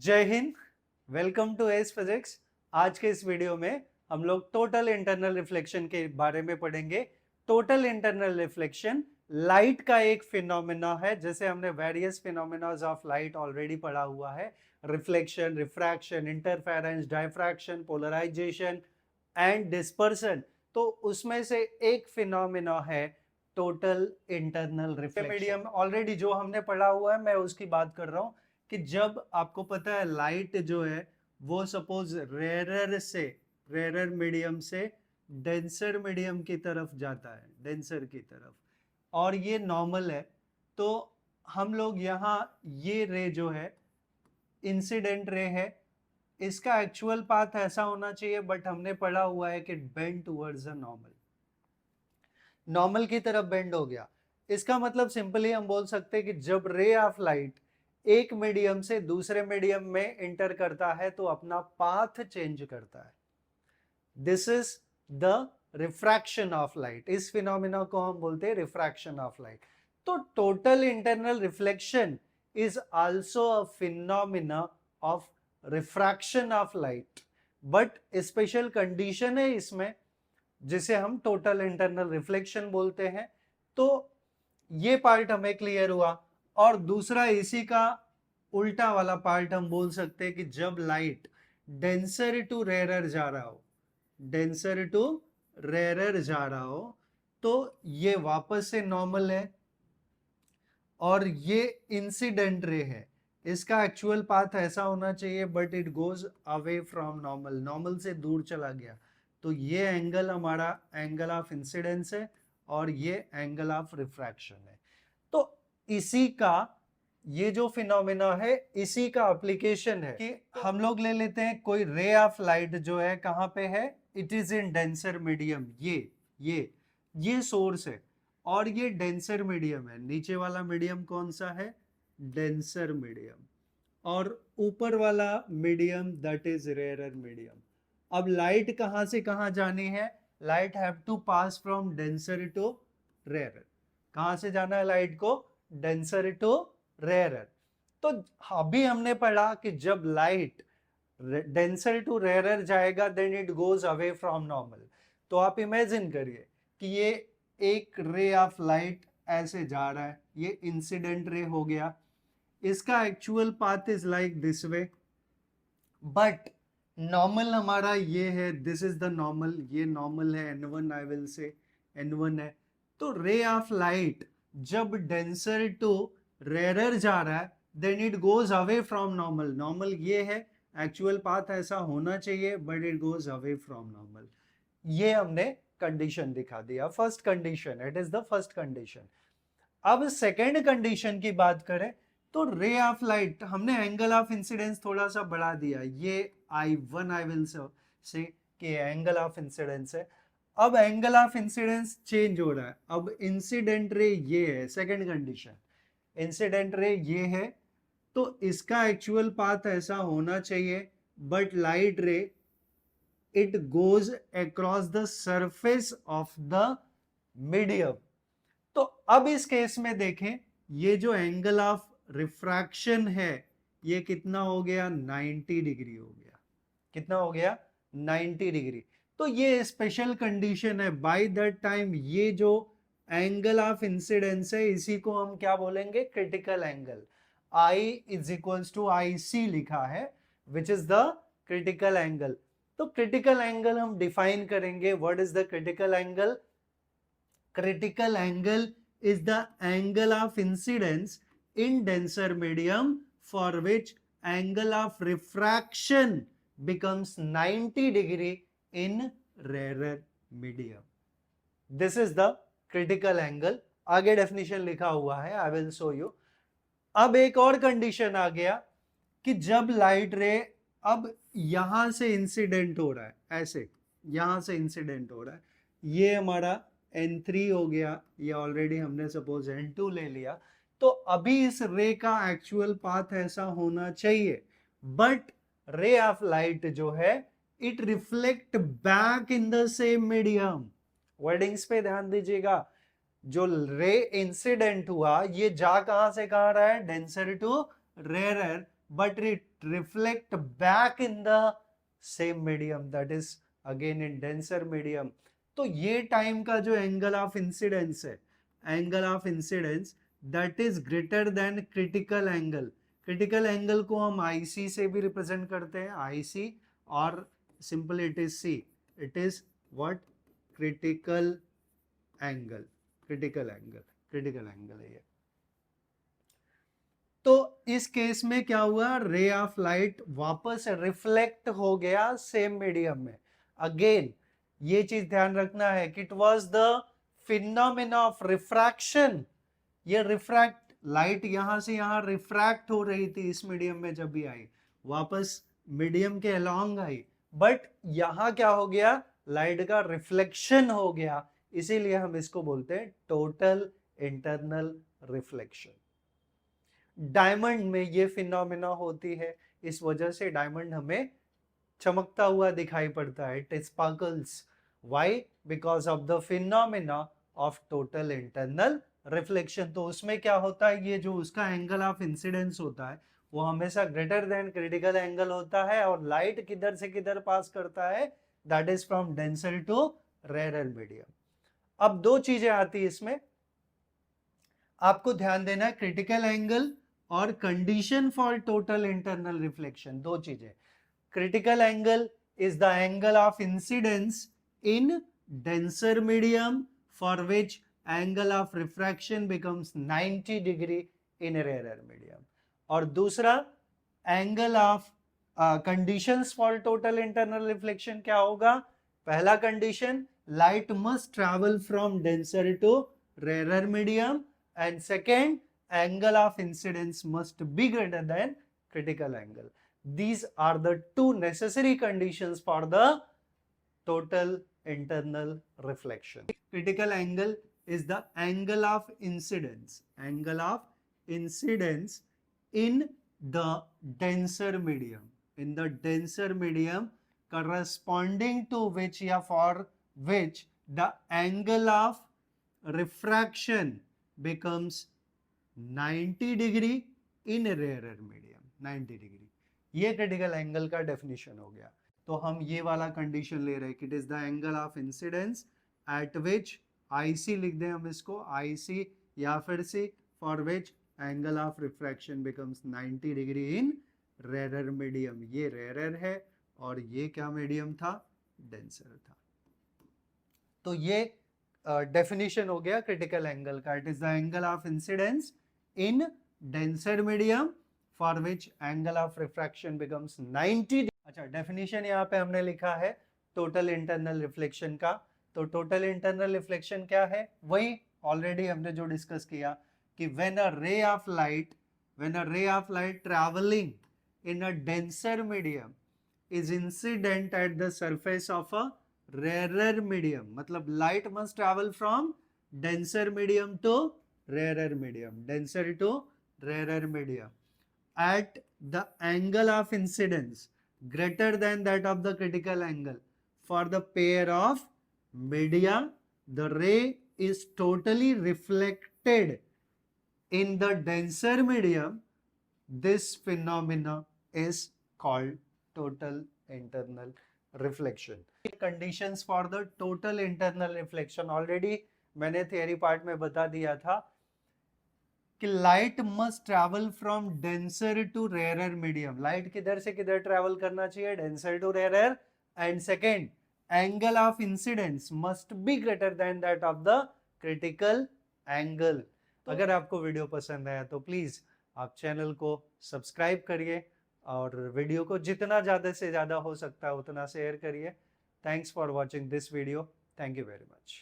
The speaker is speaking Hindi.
जय हिंद। Welcome to S physics. आज के इस वीडियो में हम लोग टोटल इंटरनल रिफ्लेक्शन के बारे में पढ़ेंगे। टोटल इंटरनल रिफ्लेक्शन लाइट का एक फिनोमेना है, जैसे हमने various phenomenas of light already पढ़ा हुआ है। Reflection, refraction, interference, diffraction, polarization and dispersion. तो उसमें से एक फिनोमेना है total internal reflection. Medium already जो हमने पढ़ा हुआ है, मैं उसकी बात कर रहा हूं कि जब आपको पता है लाइट जो है वो सपोज रेरर मीडियम से डेंसर मीडियम की तरफ जाता है, डेंसर की तरफ, और ये नॉर्मल है। तो हम लोग यहाँ ये रे जो है इंसिडेंट रे है, इसका एक्चुअल पाथ ऐसा होना चाहिए, बट हमने पढ़ा हुआ है कि bend towards a normal, normal की तरफ बेंड हो गया। इसका मतलब सिंपली हम बोल सकते हैं कि जब रे ऑफ लाइट एक मीडियम से दूसरे मीडियम में इंटर करता है तो अपना पाथ चेंज करता है। This is the refraction of light. इस फिनोमिना को हम बोलते हैं रिफ्रैक्शन ऑफ लाइट। तो total internal reflection is also a phenomena of refraction of light, but special condition है इसमें जिसे हम टोटल इंटरनल रिफ्लेक्शन बोलते हैं। तो ये पार्ट हमें क्लियर हुआ। और दूसरा इसी का उल्टा वाला पार्ट हम बोल सकते हैं कि जब लाइट डेंसर टू रेरर जा रहा हो, डेंसर टू रेरर जा रहा हो, तो ये वापस से नॉर्मल है और ये इंसिडेंट रे है। इसका एक्चुअल पाथ ऐसा होना चाहिए, but it goes away from normal, normal से दूर चला गया। तो ये एंगल हमारा एंगल ऑफ इंसिडेंस है और ये एंगल ऑफ रिफ्रैक्शन है। तो इसी का ये जो फिनोमेना है, इसी का एप्लीकेशन है कि हम लोग ले लेते हैं कोई रे ऑफ लाइट जो है कहां पे है, it is in denser medium. ये सोर्स है और ये डेंसर मीडियम है। नीचे वाला मीडियम कौन सा है? Denser medium. और ऊपर वाला medium that is rarer medium. अब लाइट कहां से कहां जानी है? Light have to pass from denser to rarer. कहां से जाना है लाइट को? Denser to rarer. तो अभी हमने पढ़ा कि जब लाइट डेंसर टू रेयरर जाएगा then it goes away from normal. तो आप इमेजिन करिए कि ये एक रे ऑफ लाइट ऐसे जा रहा है, ये इंसिडेंट रे हो गया, इसका actual path is like this way, but normal हमारा ये है, दिस इज द नॉर्मल, ये नॉर्मल है n1, I will say n1 है। तो रे ऑफ लाइट जब डेंसर टू रेरर जा रहा है then it goes away from normal. Normal ये है, एक्चुअल पाथ ऐसा होना चाहिए, but it goes away from normal. ये हमने कंडीशन दिखा दिया, first condition, it is the first condition. अब सेकेंड कंडीशन की बात करें तो रे ऑफ लाइट हमने एंगल ऑफ इंसिडेंस थोड़ा सा बढ़ा दिया, ये I1 आई विल से कि एंगल ऑफ इंसिडेंस है। अब एंगल ऑफ इंसिडेंस चेंज हो रहा है, अब इंसिडेंट रे ये है, सेकेंड कंडीशन, इंसिडेंट रे ये है। तो इसका एक्चुअल पाथ ऐसा होना चाहिए, बट लाइट रे it goes across the surface of the medium. तो अब इस केस में देखें, ये जो एंगल ऑफ रिफ्रैक्शन है ये कितना हो गया? 90 डिग्री हो गया। कितना हो गया? 90 डिग्री। तो ये स्पेशल कंडीशन है। बाय दैट टाइम ये जो एंगल ऑफ इंसिडेंस है इसी को हम क्या बोलेंगे? Critical angle. I is equals to IC लिखा है, which is the critical angle. तो क्रिटिकल एंगल हम डिफाइन करेंगे। What is the critical angle? Critical angle is the angle of incidence in denser medium for which angle of refraction becomes 90 degree in rarer medium. This is the critical angle. आगे डेफिनेशन लिखा हुआ है, आई विल शो यू। अब एक और कंडीशन आ गया कि जब लाइट रे अब यहां से इंसिडेंट हो रहा है, ऐसे यहां से इंसिडेंट हो रहा है, ये हमारा N3 हो गया, ये ऑलरेडी हमने सपोज N2 ले लिया। तो अभी इस रे का एक्चुअल पाथ ऐसा होना चाहिए, बट रे ऑफ लाइट जो है it reflect back in the same medium. Wordings पे ध्यान दीजिएगा। जो रे इंसिडेंट हुआ ये जा कहां से कहां रहा है? Denser to rarer, but it reflect back in the same medium, that is again in denser medium. तो ये टाइम का जो एंगल ऑफ इंसिडेंस है, angle of incidence that is greater than critical angle. Critical angle को हम IC से भी रिप्रेजेंट करते हैं, IC, और simple it is C, it is what, critical angle. Critical angle, critical angle है ये. तो इस केस में क्या हुआ, रे ऑफ लाइट वापस रिफ्लेक्ट हो गया सेम मीडियम में. अगेन ये चीज ध्यान रखना है कि it was the phenomena of refraction. ये रिफ्रैक्ट, लाइट यहां से यहां रिफ्रैक्ट हो रही थी इस मीडियम में, जब भी आई वापस मीडियम के अलोंग आई, बट यहां क्या हो गया, लाइट का रिफ्लेक्शन हो गया. इसीलिए हम इसको बोलते हैं टोटल इंटरनल रिफ्लेक्शन. डायमंड में ये फिनोमेना होती है, इस वजह से डायमंड हमें चमकता हुआ दिखाई पड़ता है, it sparkles. Why? Because of the phenomena of total internal reflection. तो उसमें क्या होता है, ये जो उसका एंगल ऑफ इंसिडेंस होता है वो हमेशा ग्रेटर देन क्रिटिकल एंगल होता है, और लाइट किधर से किधर पास करता है, that is from denser to rare medium. अब दो चीजें आती है इसमें, आपको ध्यान देना है, क्रिटिकल एंगल और condition for total internal reflection. दो चीजें. Critical angle is the angle of incidence in denser medium for which angle of refraction becomes 90 degree in rare medium. और दूसरा angle of conditions for total internal reflection क्या होगा. पहला कंडीशन, light must travel from denser to rare medium, and second, angle of incidence must be greater than critical angle. These are the two necessary conditions for the total internal reflection. Critical angle is the angle of incidence, angle of incidence in the denser medium, in the denser medium, corresponding to which, या for which the angle of refraction becomes 90 degree in rare medium. 90 degree, ये क्रिटिकल एंगल का डेफिनेशन हो गया. तो हम ये वाला कंडीशन ले रहे हैं कि it is the angle of incidence at which IC लिख दें हम इसको, IC या फिर C, for which angle of refraction becomes 90 degree in rare medium. ये रेयर है और ये क्या मीडियम था, डेंसर था. तो ये डेफिनेशन हो गया क्रिटिकल एंगल का. It is the angle of incidence in denser medium for which angle of refraction becomes 90. अच्छा, डेफिनेशन यहाँ पे हमने लिखा है टोटल इंटरनल रिफ्लेक्शन का. तो टोटल इंटरनल रिफ्लेक्शन क्या है, वही ऑलरेडी हमने जो डिस्कस किया कि व्हेन अ रे of light travelling in a denser medium is incident at the surface of a rarer medium. मतलब light must travel from denser medium to rarer medium, denser to rarer medium at the angle of incidence greater than that of the critical angle. For the pair of media, the ray is totally reflected in the denser medium. This phenomena is called total internal reflection. Conditions for the total internal reflection already मैंने theory part में बता दिया था कि light must travel from denser to rarer medium. light किधर से किधर travel करना चाहिए, denser to rarer. and second, angle of incidence must be greater than that of the critical angle. अगर आपको वीडियो पसंद आया तो प्लीज आप चैनल को सब्सक्राइब करिए और वीडियो को जितना ज़्यादा से ज़्यादा हो सकता है उतना शेयर करिए. Thanks for watching this video. Thank you very much.